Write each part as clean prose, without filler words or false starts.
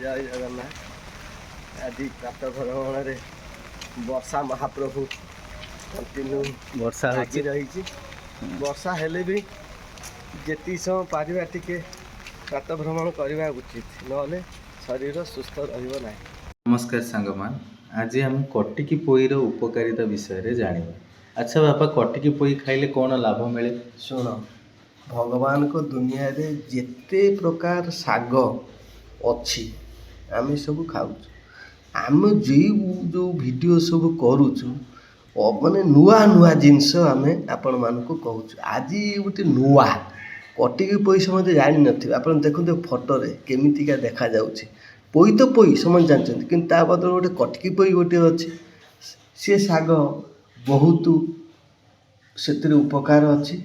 जय जगन्नाथ। आज प्रातः भ्रमण वर्षा महाप्रभु कंटिन्यू वर्षा लगी रही। वर्षा हेले भी जेती समय पारिबा टिके प्रातः भ्रमण करवा उचित नले शरीर सुस्थ रहिबो नाही। नमस्कार सांगमान, आज आम कटिकी पोईर उपकारिता विषय जानिबा। अच्छा बापा, कटिकी पोई खाइले कौन लाभ मिले? शुण, भगवान को दुनिया रे जेते प्रकार साग अच्छी आम सब खाऊ। आम जो वीडियो सब करुचु माने नुआ नुआ जिनस आम आपण मान को कहूँ। आज गोटे नुआ कटिकी पोई समझे जानी नथिबे। आपण देखते फोटो रे केमितिका देखा जाउछि। पोई तो पोई समझ जानते कि बदल गोटे कटिकी पोई गोटे अच्छी सी साग बहुत से उपकार अच्छी।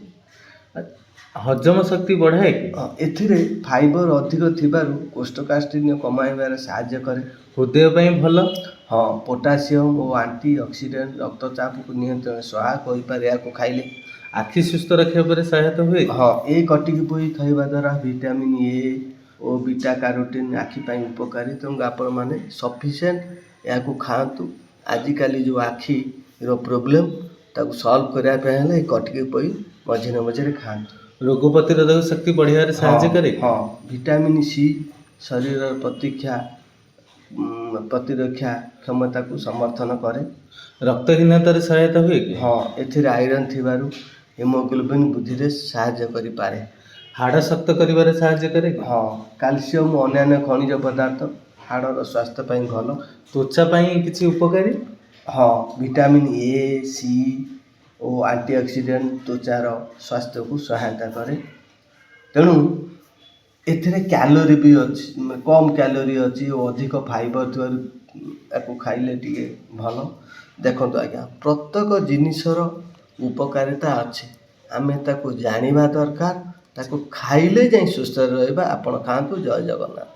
हजम शक्ति बढ़ाए कि एथिरे फाइबर अधिक थिबारु कोष्ठकाठिन्य कमाइबार साहाय्य करे। हृदय ପାଇଁ ଭଲ। हाँ, पोटासियम और एंटी ऑक्सीडेंट रक्तचाप को नियंत्रण सहायक हो पारे। या खाइले आखि सुस्थ रखिया पर सहायता हुए। हाँ, ये कटिकी पोई खाइबा द्वारा विटामिन ए और बीटा कैरोटीन आखि पाई उपकारी। तेणु आपण मैंने सफिशिएंट या खातु। आजिकल जो आखि रो प्रोब्लेम ताकू सॉल्व करने कटिकी पोई मझे मझे खातु। रोग प्रतिरोधक शक्ति बढ़िया साहाय्य करे। हाँ, विटामिन सी शरीर प्रतिरक्षा क्षमता को समर्थन करे। रक्तहीनतार सहायता हुए कि हाँ, एथिरे आयरन थिबारु हेमोग्लोबिन वृद्धि रे सहायता करि पारे। हाड़ शक्त करिबारे सहायता करे। हाँ, कैल्शियम और अन्य खनिज पदार्थ हाड़र स्वास्थ्य पाई भल। त्वचा पाई किछि उपकारी। हाँ, विटामिन ए सी और एंटीऑक्सीडेंट त्वचार स्वास्थ्य को सहायता करे। तेणु एथिरे कैलोरी भी अच्छी, कम कैलोरी अच्छी और अधिक फाइबर थी खाइले टिके भल। देखो आज्ञा, प्रत्येक जिनिसर उपकारिता अच्छी। आम ताको जानिबा दरकार। ताको खाइले जाई सुस्थ रहिबा। आपण खातु। जय जगन्नाथ।